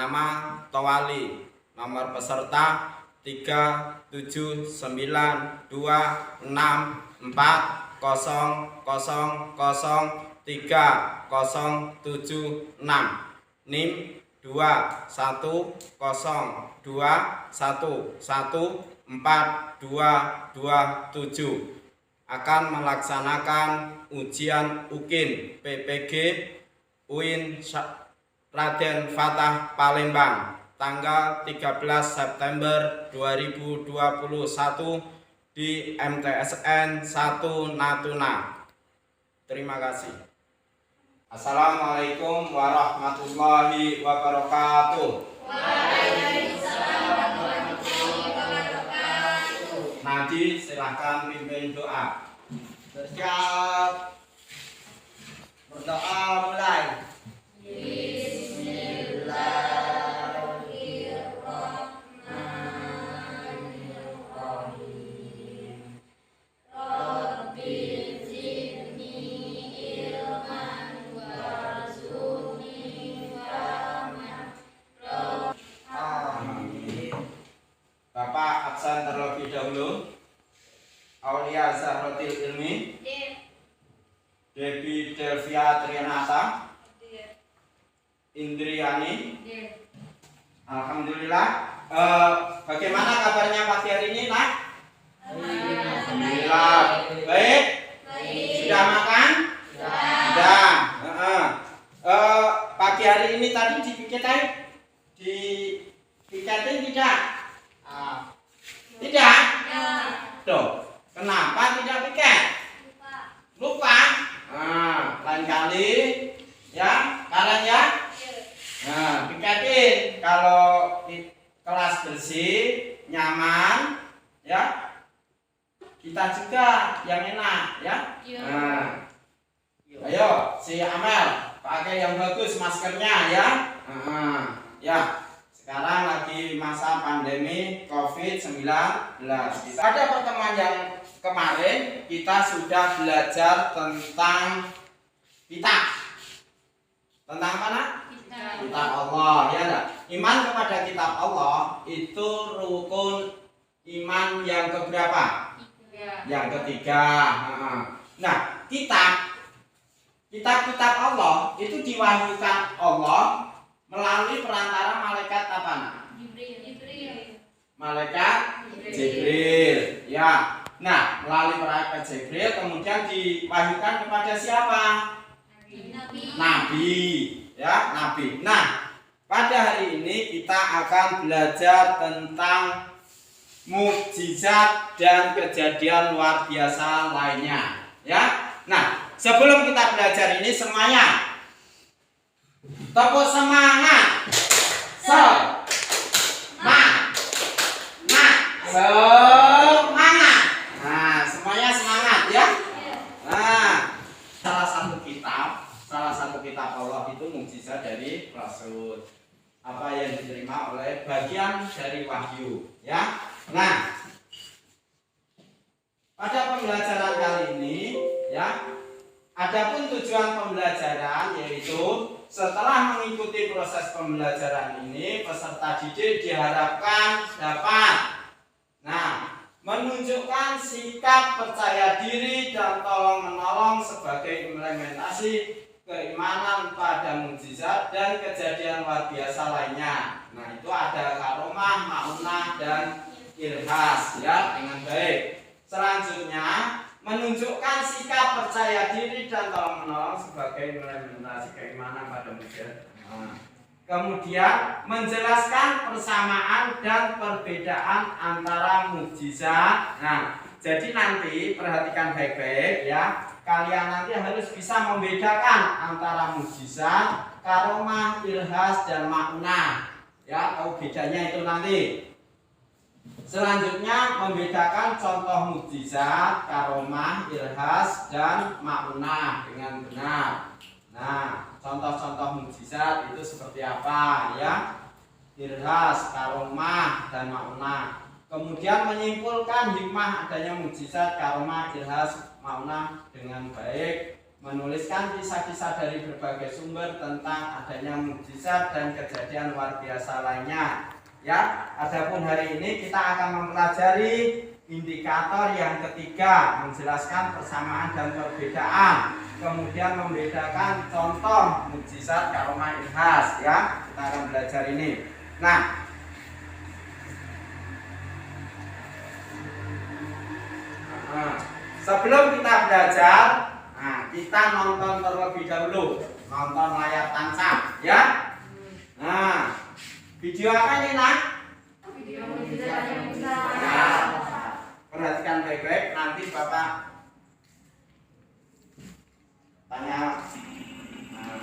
nama Towali. Nomor peserta 3792640003076. NIM 210211427 akan melaksanakan ujian UKIN PPG UIN Raden Fatah Palembang tanggal 13 September 2021 di MTSN 1 Natuna. Terima kasih. Assalamualaikum warahmatullahi wabarakatuh. Waalaikumsalam warahmatullahi wabarakatuh. Nadi, silahkan pimpin doa. Bersiap. Berdoa mulai. Bapak absen terlebih dahulu. Aulia Zahrotil Ilmi, Debbie Delvia Trianata, Indriani. Alhamdulillah. Bagaimana kabarnya pagi hari ini, Nak? Alhamdulillah. Baik. Sudah makan? Sudah. Pagi hari ini tadi dipiketin tidak? Tidak? Tuh, kenapa tidak piket? Lupa? Lain kali ya, kalian ya? Nah, piketin kalau di kelas bersih, nyaman, ya. Kita juga yang enak, ya. Nah, ayo si Amel pakai yang bagus maskernya ya. Ya. Sekarang lagi masa pandemi COVID-19. Pada pertemuan yang kemarin kita sudah belajar tentang kitab. Tentang mana? Kitab Allah, ya enggak? Iman kepada kitab Allah itu rukun iman yang keberapa? Yang ketiga. Nah, kitab-kitab Allah itu diwahyukan Allah melalui perantara malaikat apa? Malaikat Jibril. Ya. Nah, melalui malaikat Jibril kemudian diwahyukan kepada siapa? Nabi. Ya, Nabi. Nah, pada hari ini kita akan belajar tentang mukjizat dan kejadian luar biasa lainnya. Ya. Nah, sebelum kita belajar ini semuanya tepuk semangat. Semangat. Nah, semuanya semangat ya. Nah, salah satu kitab Allah itu mukjizat dari Rasul. Apa yang diterima oleh bagian dari wahyu, ya. Nah, pada pembelajaran kali ini, ya, adapun tujuan pembelajaran yaitu setelah mengikuti proses pembelajaran ini, peserta didik diharapkan dapat menunjukkan sikap percaya diri dan tolong-menolong sebagai implementasi keimanan pada mukjizat dan kejadian luar biasa lainnya. Nah, itu ada karomah, ma'unah, dan irhas, ya, dengan baik. Selanjutnya, menunjukkan sikap percaya diri dan tolong-menolong sebagai implementasi keimanan pada mukjizat. Kemudian menjelaskan persamaan dan perbedaan antara mukjizat. Nah, jadi nanti perhatikan baik-baik ya. Kalian nanti harus bisa membedakan antara mukjizat, karomah, irhas, dan ma'unah. Ya, tahu bedanya itu nanti. Selanjutnya membedakan contoh mukjizat, karomah, irhas, dan ma'unah dengan benar. Nah, contoh-contoh mukjizat itu seperti apa ya? Irhas, karomah, dan ma'unah. Kemudian menyimpulkan hikmah adanya mukjizat, karomah, irhas, ma'unah dengan baik. menuliskan kisah-kisah dari berbagai sumber tentang adanya mukjizat dan kejadian luar biasa lainnya. Ya, adapun hari ini kita akan mempelajari indikator yang ketiga, menjelaskan persamaan dan perbedaan. Kemudian membedakan contoh mukjizat karomah ilhas, ya. Kita akan belajar ini. Nah, sebelum kita belajar, kita nonton terlebih dahulu, nonton layar tancap, ya. Nah, video apa ini, nak? Video mukjizat yang besar. Nah, perhatikan baik-baik, nanti Bapak tanya. Nah.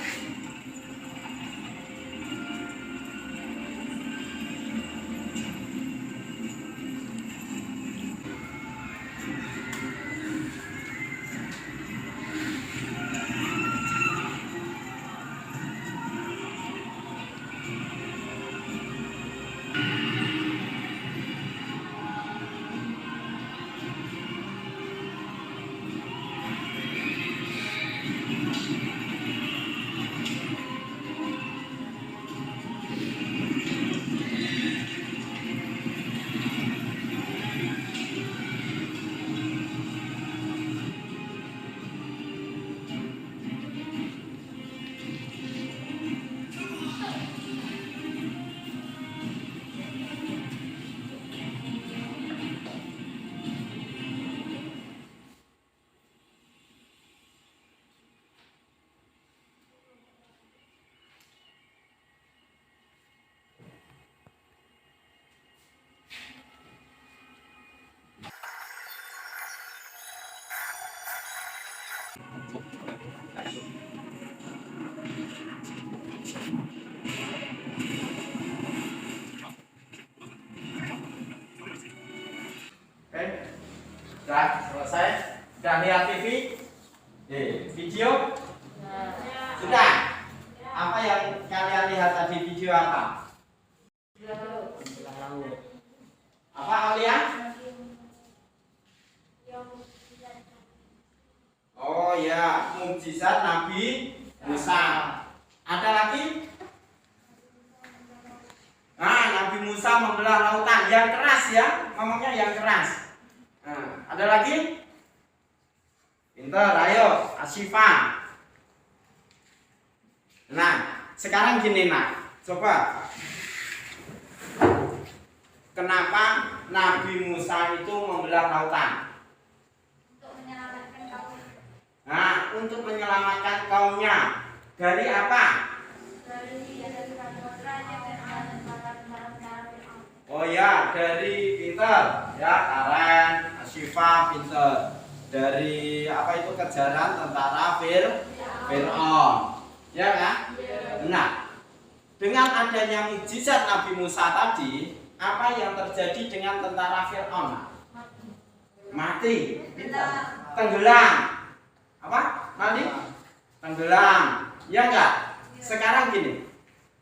Oke, sudah selesai. Sudah lihat TV? Video? Sudah. Apa yang kalian lihat tadi, video apa? Apa Aulia? Oh ya, mukjizat Nabi Musa. Ada lagi? Nah, Nabi Musa membelah lautan yang keras, ya, ngomongnya yang keras. Nah, ada lagi? Pinter, ayo, Asyifa. Nah, sekarang gini, nak, coba. Kenapa Nabi Musa itu membelah lautan? Nah, untuk menyelamatkan kaumnya. Dari apa? Oh ya, dari pinter, ya, Karen, Asyifa pinter. Dari apa itu, kejaran tentara Fir'aun, ya kan? Nah, dengan adanya mukjizat Nabi Musa tadi, apa yang terjadi dengan tentara Fir'aun? Mati, tenggelam. Apa? Mati? Tenggelam, ya enggak? Sekarang gini,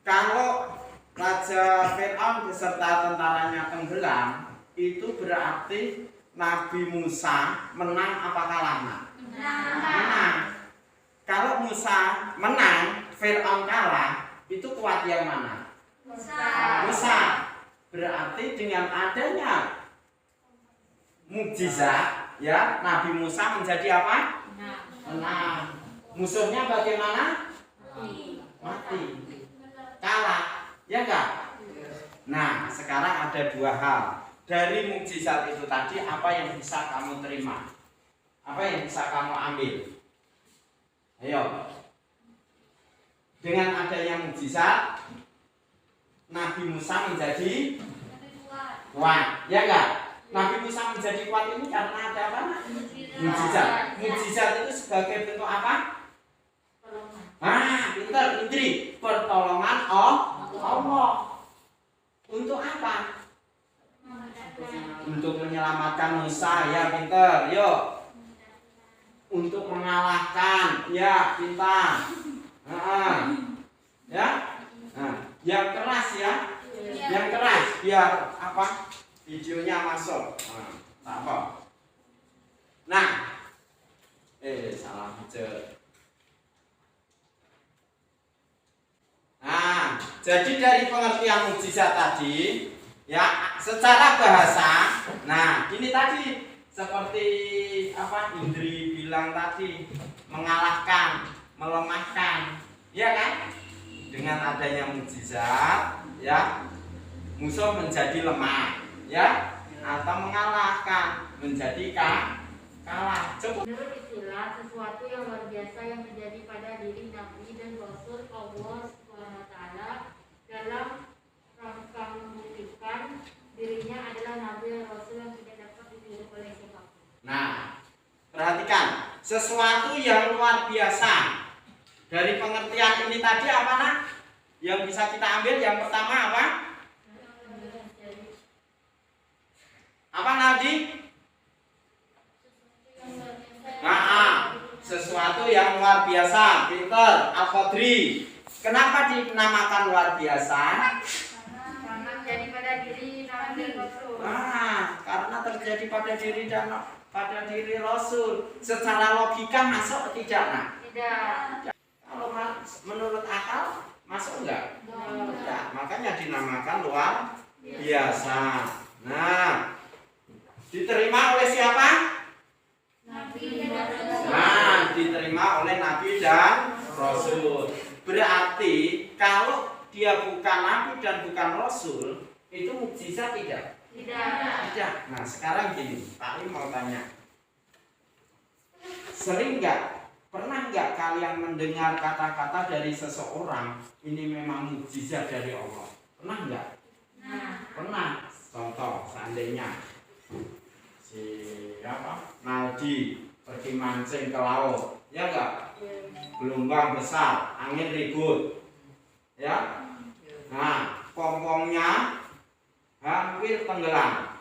kalau Raja Fir'aun beserta tentaranya tenggelam, itu berarti Nabi Musa menang apa kalah? Menang. Kalau Musa menang, Fir'aun kalah, itu kuat yang mana? Musa. Berarti dengan adanya mukjizat, ya, Nabi Musa menjadi apa? Menang. Musuhnya bagaimana? Mati. Kalah, ya enggak? Nah, sekarang ada dua hal. Dari mukjizat itu tadi, apa yang bisa kamu terima? Apa yang bisa kamu ambil? Ayo. Dengan adanya mukjizat, Nabi Musa menjadi kuat, ya enggak? Nabi Musa menjadi kuat ini karena ada apa? Mukjizat. Mukjizat itu sebagai bentuk apa? Pintar, Indri. Pertolongan Allah. Untuk apa? Untuk menyelamatkan Musa, ya, pintar. Yuk. Untuk mengalahkan, ya, pintar. Ya. Nah, yang keras, ya. Yang keras, biar apa? Videonya masuk. Nah, salah aja. jadi dari pengertian mukjizat tadi, ya, secara bahasa, nah ini tadi seperti apa Indri bilang tadi, mengalahkan, melemahkan, ya kan? Dengan adanya mukjizat, ya, musuh menjadi lemah, ya, atau mengalahkan, menjadi kalah. Coba. Menurut istilah, sesuatu yang luar biasa yang terjadi pada diri Nabi dan Rasul Allah SWT dalam rangka membuktikan dirinya adalah Nabi dan Rasul yang tidak dapat ditiru oleh siapapun. Nah, perhatikan, sesuatu yang luar biasa. Dari pengertian ini tadi apa nak? Yang bisa kita ambil yang pertama apa? Apa Nadi? Nah, sesuatu yang luar biasa, pinter, Al-Qadri. Kenapa dinamakan luar biasa? Karena terjadi pada diri Nabi dan Rasul. Karena terjadi pada diri dan pada diri Rasul. Secara logika masuk tidak nak? Tidak. Kalau menurut akal masuk enggak? Tidak. Makanya dinamakan luar biasa. Nah, diterima oleh siapa? Nabi dan Rasul. Nah, diterima oleh Nabi dan Rasul. Berarti kalau dia bukan Nabi dan bukan Rasul, itu mukjizat tidak? Tidak. Nah, sekarang gini, Pak Lim mau tanya. Sering enggak? Pernah enggak kalian mendengar kata-kata dari seseorang ini memang mukjizat dari Allah? Pernah enggak? Pernah. Contoh, seandainya siapa? Naldi pergi mancing ke laut, ya enggak? Gelombang besar, angin ribut, ya. Nah, pompongnya hampir tenggelam,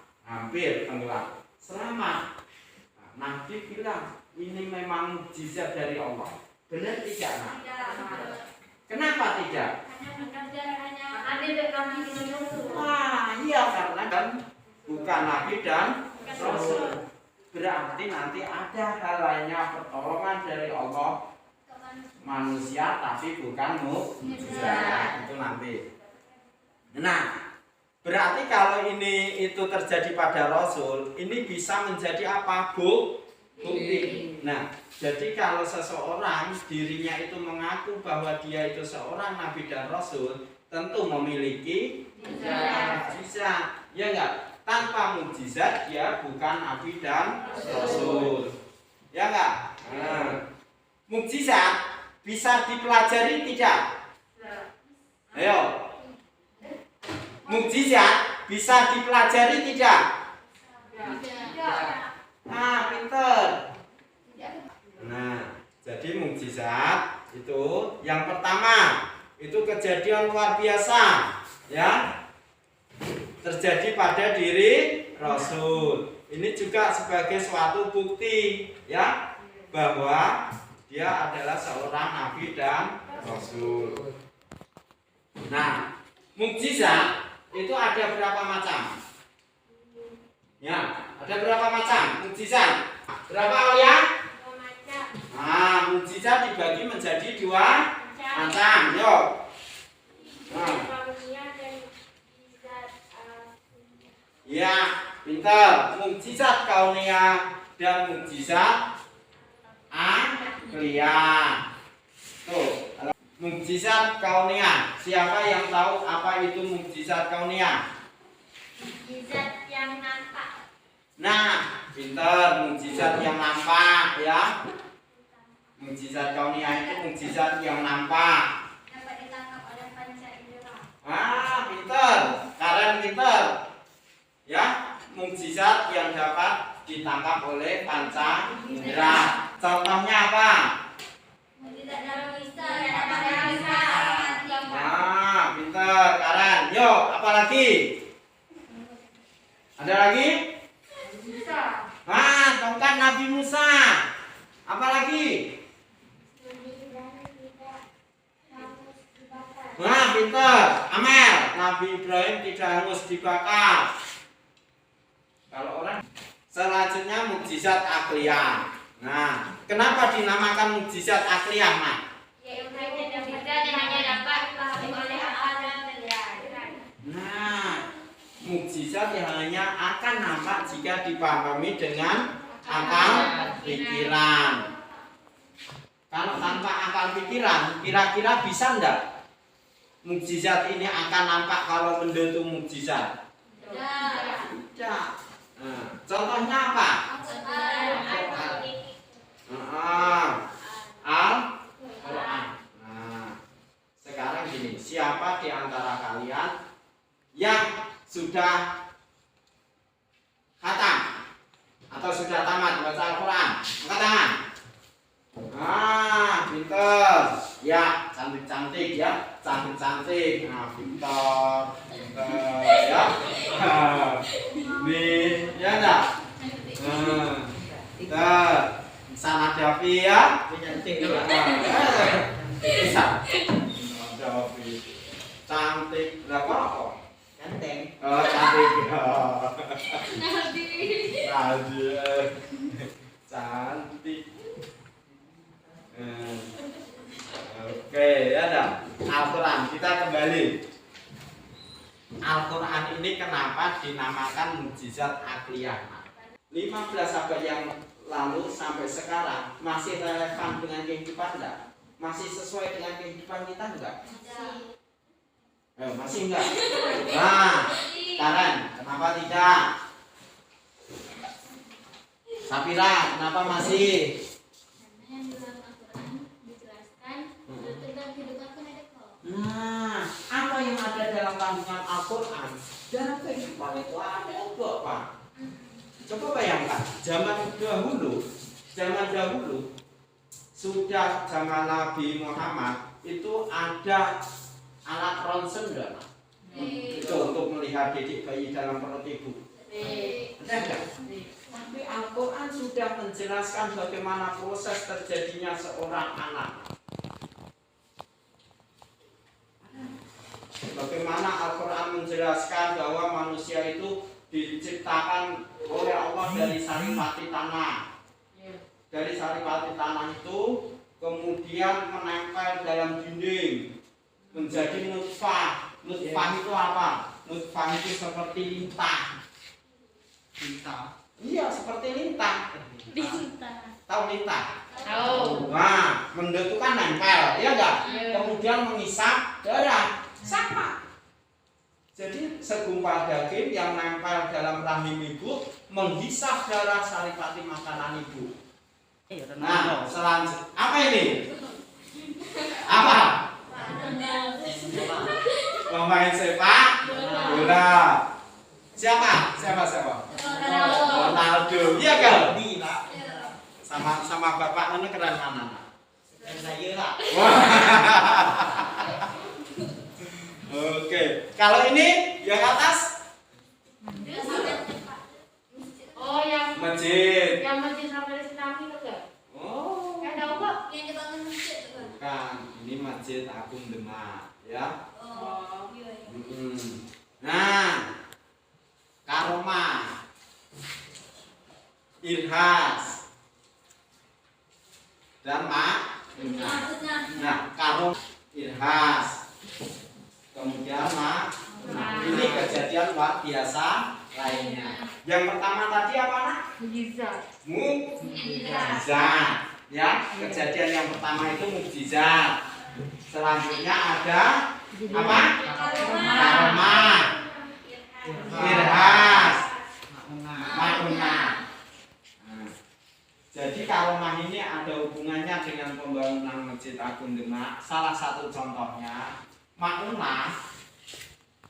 selamat. Nah, Nabi bilang ini memang mukjizat dari Allah. Benar tidak, Nak? Kenapa tidak? Iya, karena kan bukan Nabi dan Rasul. Berarti nanti ada halanya pertolongan dari Allah manusia tapi bukan mukjizat. Itu nanti. Nah, berarti kalau ini itu terjadi pada Rasul, ini bisa menjadi apa? Bukti. Nah, jadi kalau seseorang dirinya itu mengaku bahwa dia itu seorang Nabi dan Rasul, tentu memiliki mukjizat. Ya enggak? Tanpa mukjizat dia bukan Nabi dan Rasul. Ya enggak? Nah, mukjizat bisa dipelajari tidak? Ayo. Mukjizat bisa dipelajari tidak? Nah, pinter. Nah, jadi mukjizat itu yang pertama itu kejadian luar biasa, ya, terjadi pada diri Rasul. Ini juga sebagai suatu bukti, ya, bahwa dia adalah seorang Nabi dan Rasul. Nah, mukjizat itu ada berapa macam? Ya, ada berapa macam mukjizat? Berapa Alia? Nah, mukjizat dibagi menjadi dua macam. Yuk. Nah. Ya, pintar. Mukjizat kauniyah dan mukjizat akliyah. Tuh, mukjizat kauniyah. Siapa yang tahu apa itu mukjizat kauniyah? Mukjizat yang nampak. Nah, pintar, mukjizat yang nampak, ya. Mukjizat kauniyah itu mukjizat yang nampak. Dapat ditangkap oleh panca indera. Pintar, kalian pintar. Ya, mukjizat yang dapat ditangkap oleh panca indera. Contohnya apa? Mukjizat dalam Isa, dalam Isa. Pintar, kalian. Yuk, apa lagi? Ada lagi? Musa. Tongkat Nabi Musa. Apa lagi? Pintar. Amel, Nabi Ibrahim tidak hangus dibakar. Kalau orang selanjutnya mukjizat akliyah. Nah, kenapa dinamakan mukjizat akliyah, Mak? Yaitu mukjizat yang hanya dapat dipahami oleh akal dan mukjizat yang hanya akan nampak jika dipahami dengan akal pikiran. Kalau tanpa akal pikiran, kira-kira bisa enggak mukjizat ini akan nampak kalau benda itu mukjizat? Tidak. Nah, contohnya apa? Al-Quran. Nah, sekarang gini, siapa di antara kalian yang sudah khatam atau sudah tamat baca Al-Quran? Angkat tangan. Pinter. Ya, cantik-cantik ya, cantik-cantik. Nah, pinter ya. Nih, ya enggak? Pinter. Sana Davi ya. Cantik. Bisa. Davi. Cantik. Lah kok? Ganteng. Oh, cantik. Cantik. Oke, ya dah. Al-Quran, kita kembali. Al-Quran ini kenapa dinamakan mukjizat akliyah? 15 abad yang lalu sampai sekarang masih relevan dengan kehidupan enggak? Masih sesuai dengan kehidupan kita enggak? Masih enggak? Nah, Karen, kenapa tidak? Sapira, kenapa masih? Karena yang dalam Al-Quran dijelaskan tentang kehidupan pun ada kok. Nah, apa yang ada dalam kandungan Al-Quran dalam kehidupan itu ada kok, Pak. Coba bayangkan, zaman dahulu sudah zaman Nabi Muhammad itu ada alat ronsen enggak? Itu untuk melihat didik bayi dalam perut ibu. Ada enggak? Tapi Al-Quran sudah menjelaskan bagaimana proses terjadinya seorang anak. Bagaimana Al-Quran menjelaskan bahwa manusia itu diciptakan oleh Allah dari saripati tanah. Dari saripati tanah itu kemudian menempel dalam dinding menjadi nutfah. Nutfah itu apa? Nutfah itu seperti lintah. Iya, seperti lintah. Tahu lintah? Tahu. Nah, benda itu kan nempel, ya enggak? Kemudian mengisap darah. Sama. Jadi segumpal daging yang nempel dalam rahim ibu menghisap darah saripati makanan ibu. Nah, selanjutnya apa ini? Apa? Pemain sepak bola. Siapa? Ronaldo. Iya kan? Sama bapak ini keren mana? Saya lah. Oke. Kalau ini yang atas? Oh, yang Masjid. masjid sampai Islami itu enggak? Oh. Kan tahu kok? Yang dibangun masjid itu kan? Bukan, ini Masjid Agung Demak, ya. Oh, iya. Nah, Karomah, Irhas, dan Nah, Karomah, Irhas, kemudian ini kejadian luar biasa lainnya. Yang pertama tadi apa nak? Mukjizat. Mukjizat. Ya, kejadian yang pertama itu mukjizat. Selanjutnya ada apa? Karomah, Irhas, Maunah. Jadi karomah ini ada hubungannya dengan pembangunan Masjid Agung Demak. Salah satu contohnya, Maunah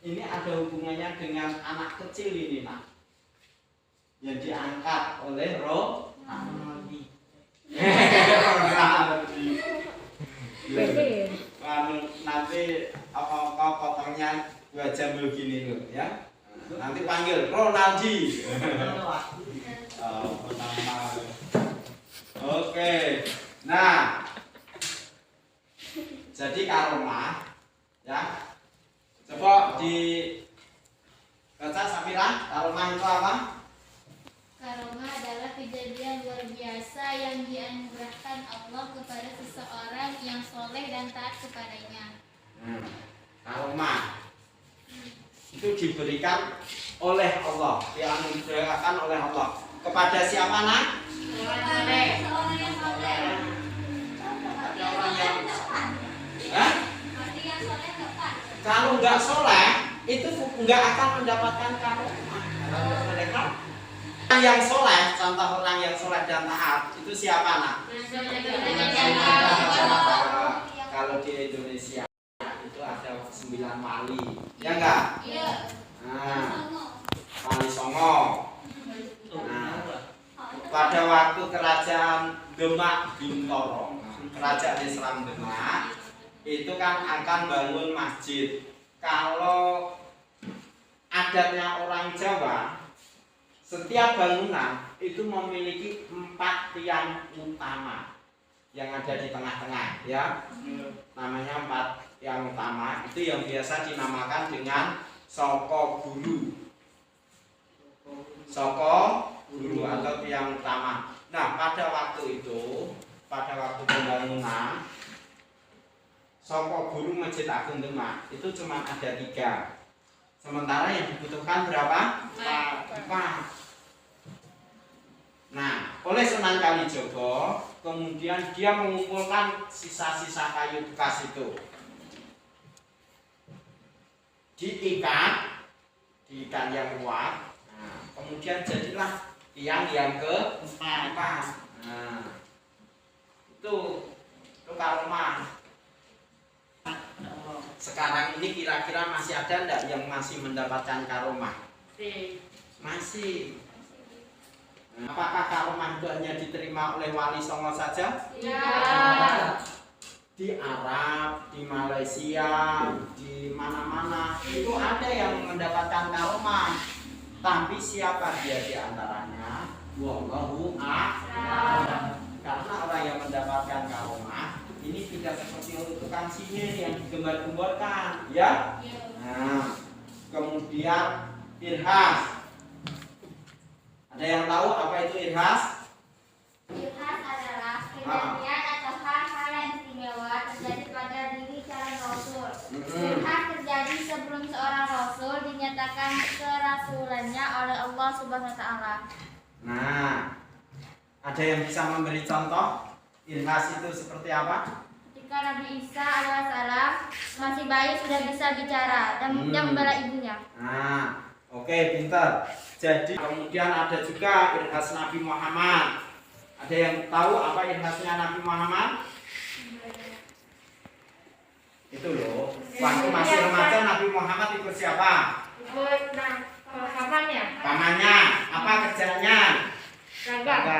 ini ada hubungannya dengan anak kecil ini nak, yang diangkat oleh roh Nabi. Nanti kau potongnya 2 jam begini loh ya. Nanti panggil Ronaldi. Oke. Nah, jadi karomah ya. Coba di baca Samira, karomah itu apa? Karomah adalah kejadian luar biasa yang dianugerahkan Allah kepada seseorang yang soleh dan taat kepadanya. Karomah itu diberikan oleh Allah, dianugerahkan oleh Allah. Kepada siapa nak? Seorang yang soleh. Ada orang yang Hah? Berarti yang soleh tepat. Kalau nggak soleh itu nggak akan mendapatkan karomah. Orang yang soleh, contoh orang yang soleh dan taat itu siapa nak? Kalau di Indonesia itu ada 9 wali, ya enggak? Iya. Nah, Wali Songo. Nah, pada waktu kerajaan Demak Bintoro, kerajaan Islam Demak, itu kan akan bangun masjid. Kalau adatnya orang Jawa, setiap bangunan itu memiliki 4 tiang utama yang ada di tengah-tengah, ya. Namanya 4 tiang utama. Itu yang biasa dinamakan dengan soko guru. Soko guru atau tiang utama. Nah, pada waktu itu, pada waktu pembangunan soko guru Masjid Agung Demak itu cuma ada 3. Sementara yang dibutuhkan berapa? 4. Nah, oleh Sunan Kalijogo, kemudian dia mengumpulkan sisa-sisa kayu bekas itu, diikat yang kuat. Nah, kemudian jadilah tiang yang ke-4. Nah, itu karomah. Sekarang ini kira-kira masih ada enggak yang masih mendapatkan karomah? Masih. Apakah karomah itu hanya diterima oleh Wali Songo saja? Ya. Di Arab, di Malaysia, di mana-mana itu ada yang mendapatkan karomah. Tapi siapa dia di antaranya? Wallahu a'lam. Karena orang yang mendapatkan karomah ini tidak seperti tukang sihir yang digembar-gemborkan, ya. Nah, kemudian irhas. Ada yang tahu apa itu irhas? Irhas adalah kejadian atau hal-hal yang istimewa terjadi pada diri calon rasul. Irhas terjadi sebelum seorang rasul dinyatakan kerasulannya oleh Allah Subhanahu wa taala. Nah, ada yang bisa memberi contoh irhas itu seperti apa? Ketika Nabi Isa alaihissalam masih bayi sudah bisa bicara dan membela ibunya. Nah, oke, pintar. Jadi kemudian ada juga irhas Nabi Muhammad. Ada yang tahu apa irhasnya Nabi Muhammad? Itu loh. Waktu masih remaja Nabi Muhammad ikut siapa? Pamannya. Apa kerjanya?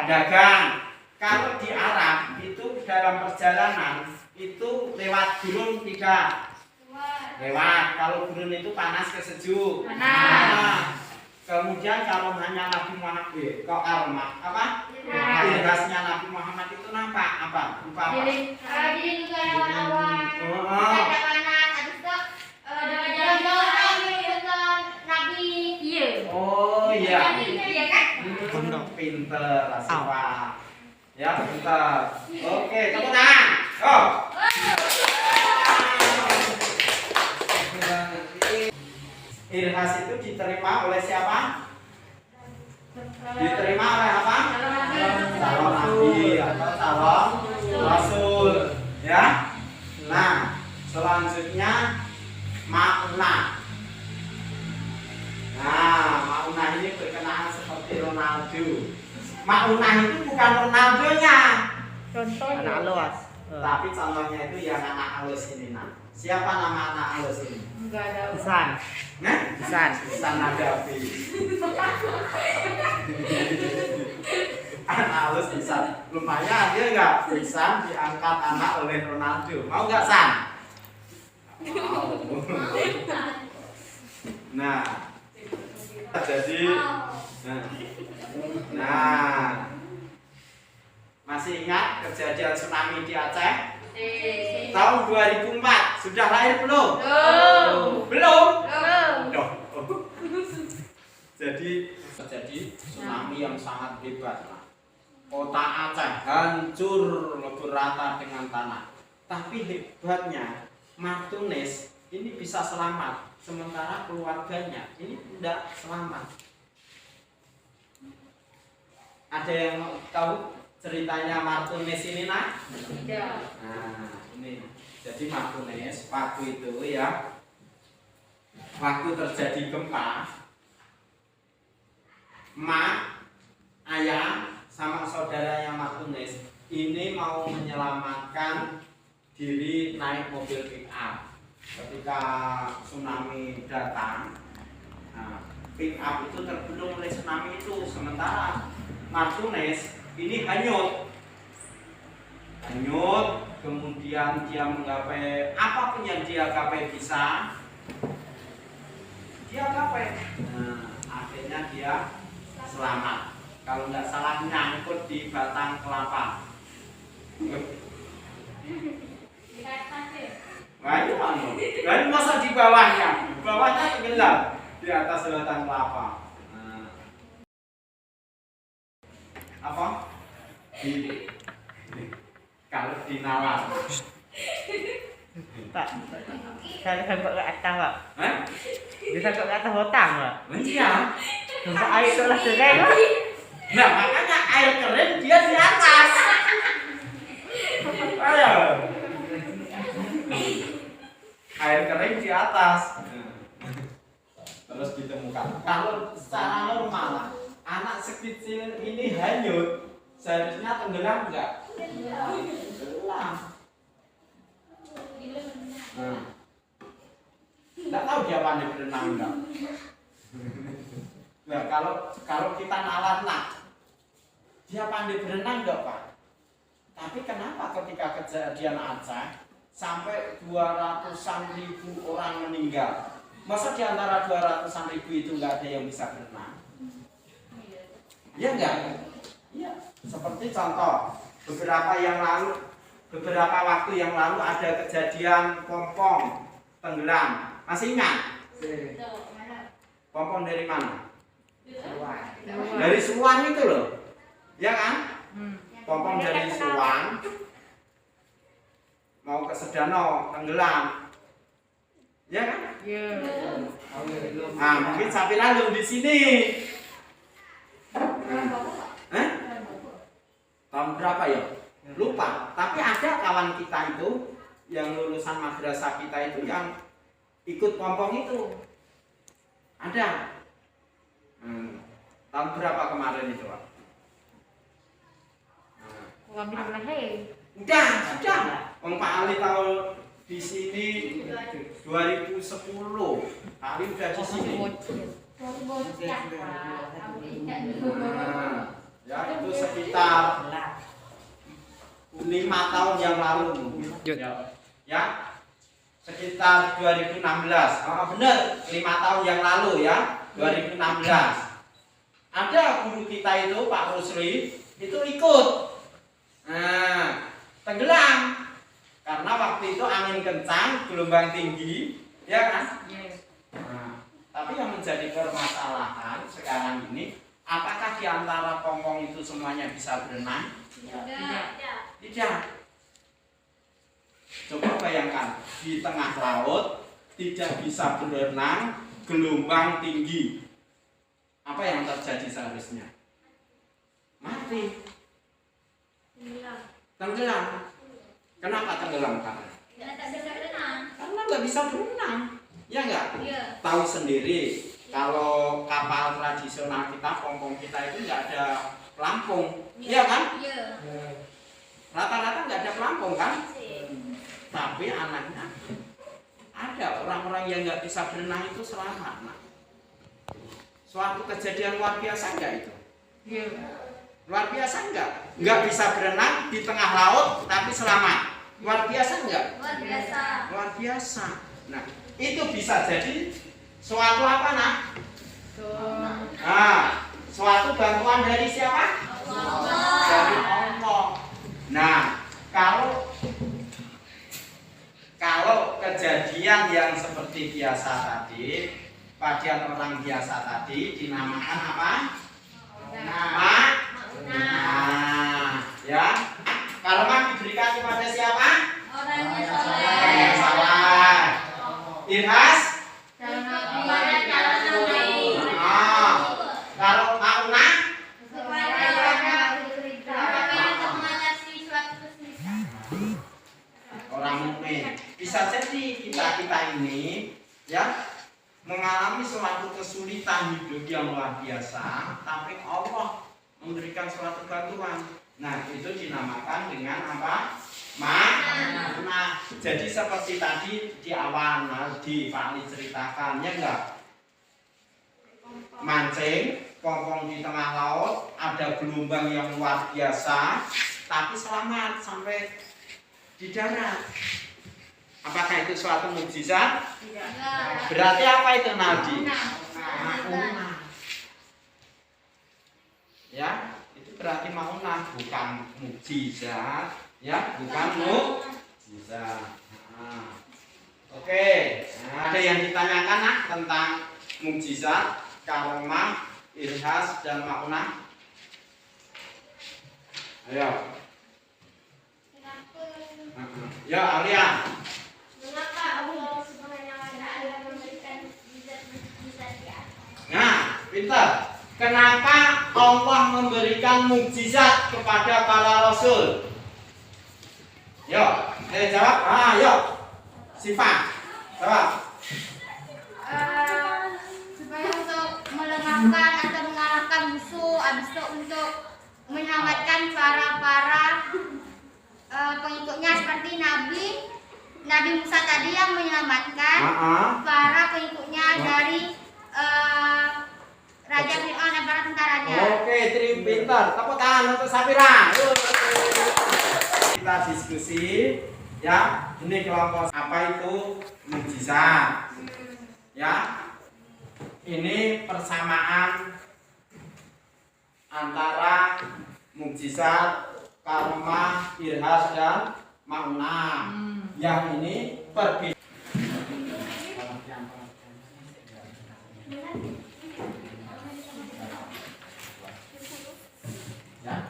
Dagang. Kalau di Arab itu dalam perjalanan itu lewat gurun tidak? Lewat. Kalau gurun itu panas ke sejuk. Nah, kemudian kalau hanya Nabi Muhammad, kok karomah apa? Irhasnya Nabi Muhammad itu nampak apa? Rupa apa? Jadi juga awan-awan. Ada panas, habis itu ada orang nonton Nabi. Iya. Oh iya. Iya kan? Pinter, Asifa. Ya, pinter. Oke, tepuk tangan. Oh. Irhas itu diterima oleh siapa? Diterima oleh apa? Calon nabi atau calon rasul, ya. Nah, selanjutnya maunah. Nah, maunah ini berkenaan seperti Ronaldo. Maunah itu bukan Ronaldonya, Anak luas. tapi contohnya itu yang anak halus ini. Nah, siapa nama anak halus ini? Pesan. Nah, Pesan. Pesan Nadafi. Anak halus bisa. Lumayan dia nggak bisa diangkat anak oleh Ronaldo. Mau nggak San? Mau. Nah, jadi, nah, masih ingat kejadian tsunami di Aceh? Tahun 2004 sudah lahir belum? Belum. Loh. Jadi tsunami yang sangat hebat. Kota Aceh hancur lebur rata dengan tanah. Tapi hebatnya Martunis ini bisa selamat, sementara keluarganya ini tidak selamat. Ada yang tahu ceritanya Martunes ini, nak? Tidak. Nah, ini. Jadi Martunes waktu itu ya, waktu terjadi gempa, mak, ayah, sama saudaranya Martunes ini mau menyelamatkan diri naik mobil pick up. Ketika tsunami datang, nah, pick up itu tergulung oleh tsunami itu, sementara Martunes ini hanyut, kemudian dia menggapai apapun yang dia gapai bisa, dia gapai. Nah, akhirnya dia selamat. Kalau nggak salah nyangkut di batang kelapa. Wah, itu anu. Dan masa di bawahnya tenggelam di atas batang kelapa. Apa? Kalau dinalar. Pak, saya sangkut ke atas, Pak. Hah? Bisa ke atas hutang, Pak. Iya. Sampai air itu lah kering, Pak. Nah, makanya air kering dia di atas. Ayo. Air kering di atas. Terus ditemukan. Kalau secara normal, anak sekecil ini hanyut, seharusnya tenggelam enggak? Tenggelam. Enggak tahu dia pandai berenang enggak? Nah, kalau kita nalar, nak, dia pandai berenang enggak, Pak? Tapi kenapa ketika kejadian Aceh sampai 200-an ribu orang meninggal? Masa di antara 200-an ribu itu enggak ada yang bisa berenang? Ya enggak? Iya. Seperti contoh, beberapa waktu yang lalu ada kejadian pompong tenggelam. Masih ingat? Pompong dari mana? Dari Suwan itu loh. Ya kan? Pompong dari Suwan mau ke Sedano tenggelam. Ya kan? Iya. Nah, mungkin sapi lalu di sini. Tahun berapa ya? Lupa. Tapi ada kawan kita itu yang lulusan madrasah kita itu yang ikut pompong itu. Ada. Tahun berapa kemarin itu, Pak? Ngambil leher. Sudah. Om Pak Ali tahu di sini 2010. Ali udah di sini. Ya itu sekitar 5 tahun yang lalu. Ya. Sekitar 2016. Benar, 5 tahun yang lalu ya, 2016. Ada guru kita itu Pak Rusli itu ikut. Nah, tenggelam karena waktu itu angin kencang, gelombang tinggi, ya kan? Nah, tapi yang menjadi permasalahan sekarang ini, apakah di antara pompong itu semuanya bisa berenang? Tidak. Coba bayangkan, di tengah laut tidak bisa berenang, gelombang tinggi. Apa yang terjadi seharusnya? Mati. Tenggelam. Kenapa tenggelam? Karena nggak bisa berenang. Ya nggak? Tahu sendiri kalau kapal tradisional kita, pompong kita itu nggak ada pelampung. Iya kan? Rata-rata nggak ada pelampung kan? Tapi anaknya ada orang-orang yang nggak bisa berenang itu selamat. Nah, suatu kejadian luar biasa enggak itu? Luar biasa enggak? Nggak bisa berenang di tengah laut tapi selamat. Luar biasa enggak? Luar biasa. Nah, itu bisa jadi suatu apa, nak? Nah, suatu bantuan dari siapa? Dari Allah. Nah, kalau kejadian yang seperti biasa tadi, pada orang biasa tadi dinamakan apa? Nah, ya. Karma diberikan kepada siapa? Orang yang Orang yang salah. Irhas calon nabi ah kalau Maunah orang mukmin. Bisa jadi kita ini ya mengalami suatu kesulitan hidup yang luar biasa, tapi Allah memberikan suatu bantuan. Nah, itu dinamakan dengan apa? Nah, jadi seperti tadi di awal di Pak Ali ceritakan, ya enggak? Mancing, kongkong di tengah laut, ada gelombang yang luar biasa, tapi selamat sampai di darat. Apakah itu suatu mukjizat? Berarti apa itu Nadi? Maunah. Ya, itu berarti maunah, bukan mukjizat, ya, bukan mukjizat. Oke, ada yang ditanyakan tentang mukjizat, karomah, irhas dan maunah? Ayo. Ya, Alia. Mengapa Allah Subhanahu wa taala memberikan mukjizat di atas? Nah, pintar. Kenapa Allah memberikan mukjizat kepada para rasul? Yo, jawab. Yuk. Sifat. Jawab. Supaya untuk melemahkan atau mengalahkan musuh, habis itu untuk menyelamatkan para pengikutnya seperti Nabi Musa tadi yang menyelamatkan para pengikutnya dari Raja Fir'aun dan para tentaranya. Oke, pintar. Tepuk tangan untuk Safira. Kita diskusi ya. Ini kelompok apa itu mukjizat? Ya. Ini persamaan antara mukjizat, karomah, irhas dan maunah. Yang ini berbeda. Ya.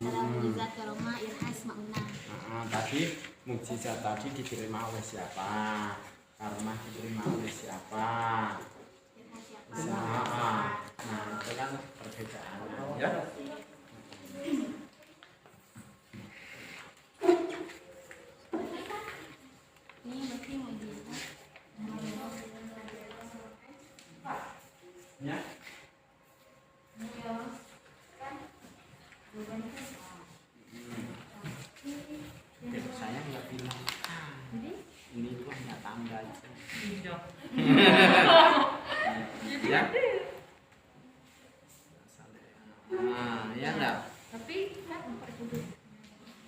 Mukjizat, karomah, irhas, maunah. Tadi mukjizat tadi diterima oleh siapa? Karomah diterima oleh siapa? Nah, itu kan perbedaannya ya. Ini berarti mukjizat. Ya. Saya nggak bilang. Ini itu hanya tanda aja. Ya. Nah, ya enggak. tapi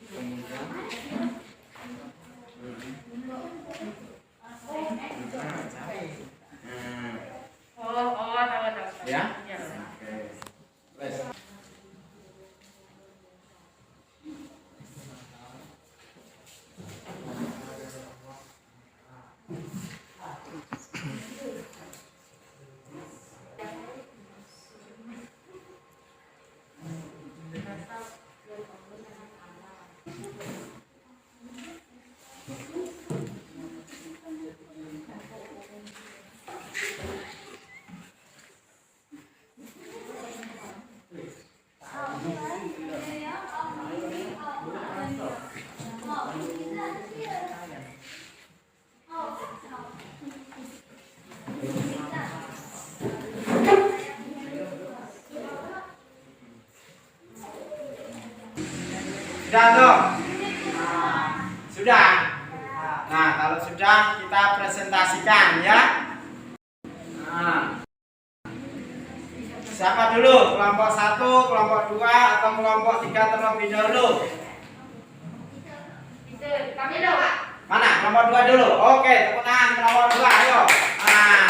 Kemudian tahu ya. ya. Oke. Les. Sudah tuh? Sudah? Nah, kalau sudah kita presentasikan ya. Nah. Siapa dulu? Kelompok 1, kelompok 2, atau kelompok 3 terlebih dahulu? Itu kami dong, Pak. Mana? Kelompok 2 dulu. Oke, tepuk tangan kelompok 2, ayo. Nah.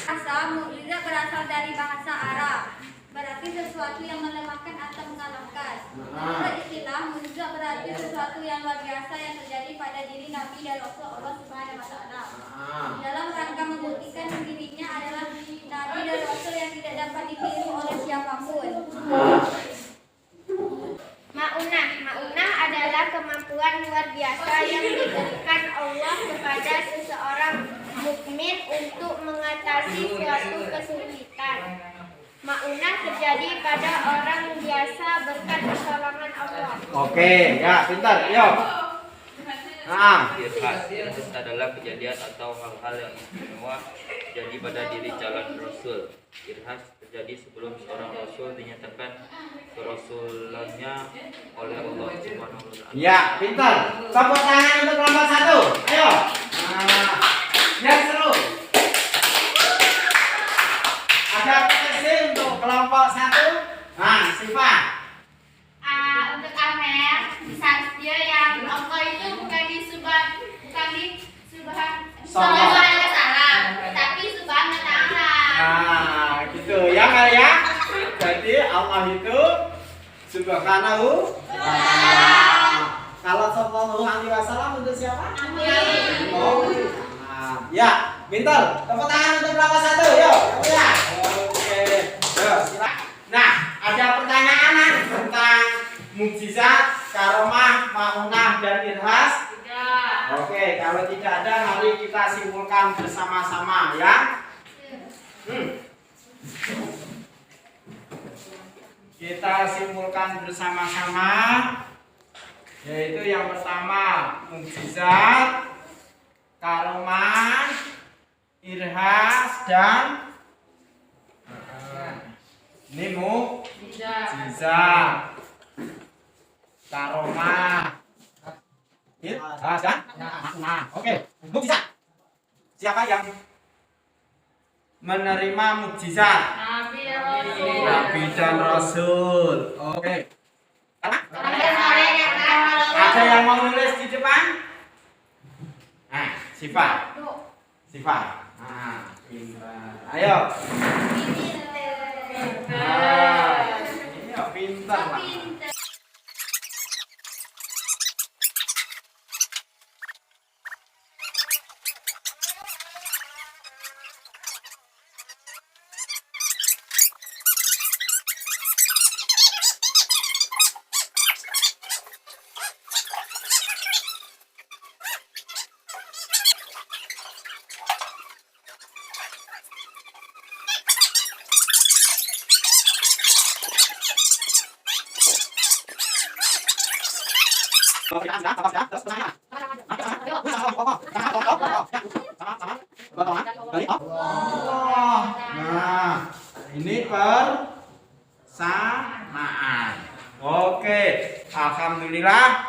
Bahasa mukjizat berasal dari bahasa Arab. Berasal berarti sesuatu yang melemahkan atau mengalahkan. Menurut istilah, mujizat berarti sesuatu yang luar biasa yang terjadi pada diri Nabi dan Rasul Allah Subhanahu wa taala. Dalam rangka membuktikan dirinya adalah Nabi dan Rasul yang tidak dapat ditiru oleh siapapun. Ma'unah adalah kemampuan luar biasa yang diberikan Allah kepada seseorang mukmin untuk mengatasi suatu kesulitan. Ma'unah terjadi pada orang biasa berkat pertolongan Allah. Oke, ya, pintar. Yuk. Irhas adalah kejadian atau hal-hal yang istimewa terjadi pada diri calon rasul. Irhas terjadi sebelum seorang rasul dinyatakan kerasulannya oleh Allah Subhanahu wa taala. Ya, pintar. Tepuk tangan untuk kelompok 1. Ayo. Yang seru. Ada petisi untuk kelompok 1. Nah, Siva. Untuk Amer, dia yang Allah itu bukan di subhan tapi subhanahu wa ta'ala. Nah, gitu ya Mel ya. Jadi Allah itu subhanahu wa ta'ala. Kalau sallallahu alaihi wasallam untuk siapa? Amin. Oh, nah, ya, pintar. Tepuk tangan untuk kelompok 1, yuk. Ya. Oke. Yuk, silakan. Nah, ada pertanyaan tentang mukjizat, karomah, ma'unah dan irhas? Tidak. Oke, kalau tidak ada mari kita simpulkan bersama-sama ya. Kita simpulkan bersama-sama, yaitu yang pertama mukjizat, karomah, irhas dan ini mukjizat, karomah, irhas dan oke, mukjizat. Siapa yang menerima mukjizat? Nabi dan Rasul. Nabi dan Rasul. Oke. Ada yang mau nulis di depan? Nah, Siva. Nah, pintar. Ayo. Ayo, pintar lah. Nah, ini persamaan. Oke, alhamdulillah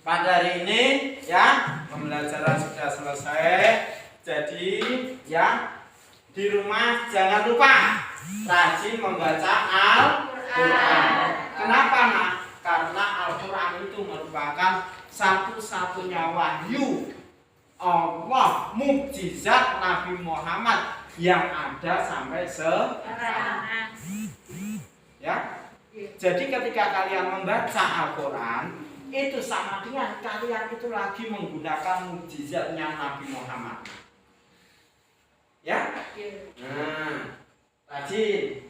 pada hari ini ya pembelajaran sudah selesai. Jadi ya di rumah jangan lupa rajin membaca Al-Quran. Kenapa nak? Karena Al-Quran itu merupakan satu-satunya wahyu Allah, mukjizat Nabi Muhammad yang ada sampai sekarang. Ya. Jadi ketika kalian membaca Al-Quran, itu sama dengan kalian itu lagi menggunakan mukjizatnya Nabi Muhammad. Ya? Nah, rajin.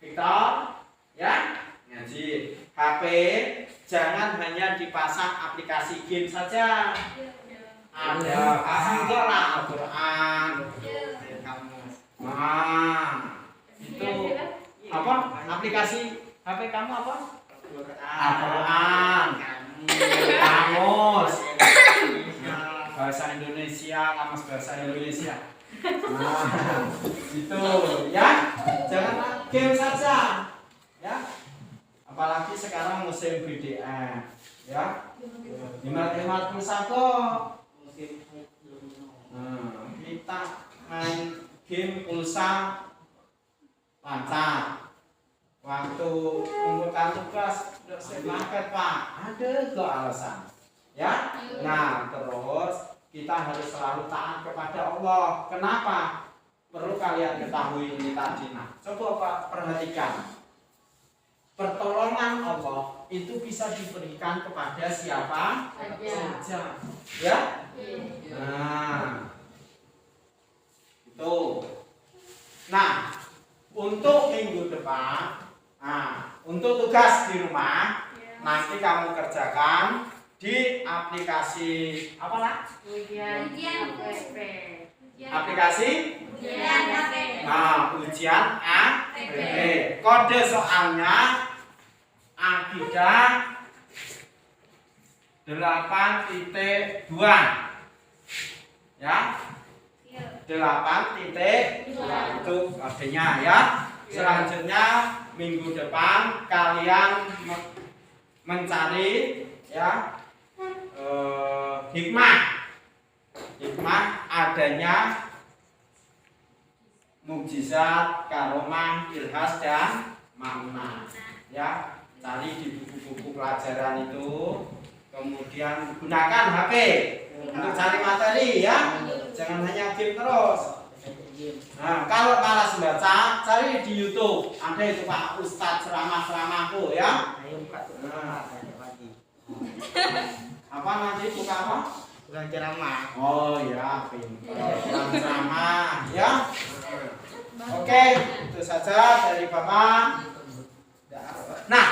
Victor, ya? Ngaji. HP jangan hanya dipasang aplikasi game saja. Ada pasang juga lah Al-Quran. Nah, itu apa? Aplikasi HP kamu apa? Al-Quran. Kamus. Bahasa Indonesia, kamus bahasa Indonesia. Nah, itu ya. Jangan game saja. Ya. Apalagi sekarang musim BDA, ya. Hemat-hemat pulsa kok. Kita main game pulsa lancar. Waktu mengumpulkan tugas semangat Pak, ada kok alasan, ya. Nah terus kita harus selalu taat kepada Allah. Kenapa? perlu kalian ketahui ini tadi. Nah, coba perhatikan. Pertolongan Allah itu bisa diberikan kepada siapa saja. Ya? Nah, itu. Nah, untuk minggu depan, untuk tugas di rumah, nanti kamu kerjakan di aplikasi apa lah? Ujian APP. Aplikasi? Ujian APP. Nah, ujian APP. Kode soalnya akidah 8.2. Ya. 8.2 itu kodenya ya. Selanjutnya minggu depan kalian mencari ya hikmah adanya mukjizat, karomah, ilhas dan makna ya. Cari di buku-buku pelajaran itu, kemudian gunakan HP untuk cari materi ya. Jangan hanya game terus. Nah, kalau malas baca, cari di YouTube. Ada itu Pak Ustadz ceramah-ceramahku ya. Apa nanti buka apa? Bukan ceramah. Oh ya, pintar. Ceramah ya. Oke, itu saja dari Bapak. Nah,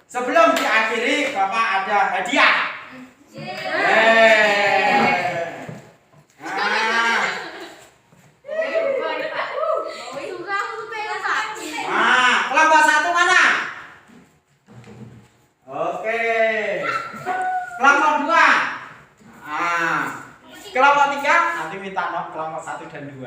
sebelum diakhiri Bapak ada hadiah. Kelompok 1 mana? Oke. Kelompok 2. Kelompok 3 nanti minta nomor kelompok 1 dan 2.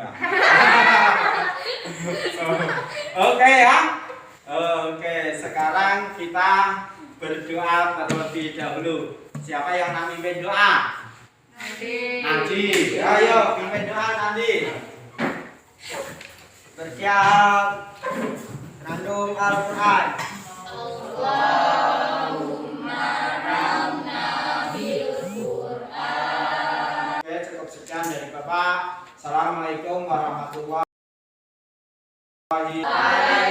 Oke ya. Oke, sekarang kita berdoa terlebih dahulu. Siapa yang nak mimpin doa? Nanti. Ayo pimpin doa nanti. Bersiap. Random Al-Quran. Allahumma ramna bil Qur'an. Oke, cukup sekian dari Bapak. Assalamualaikum warahmatullahi wabarakatuh.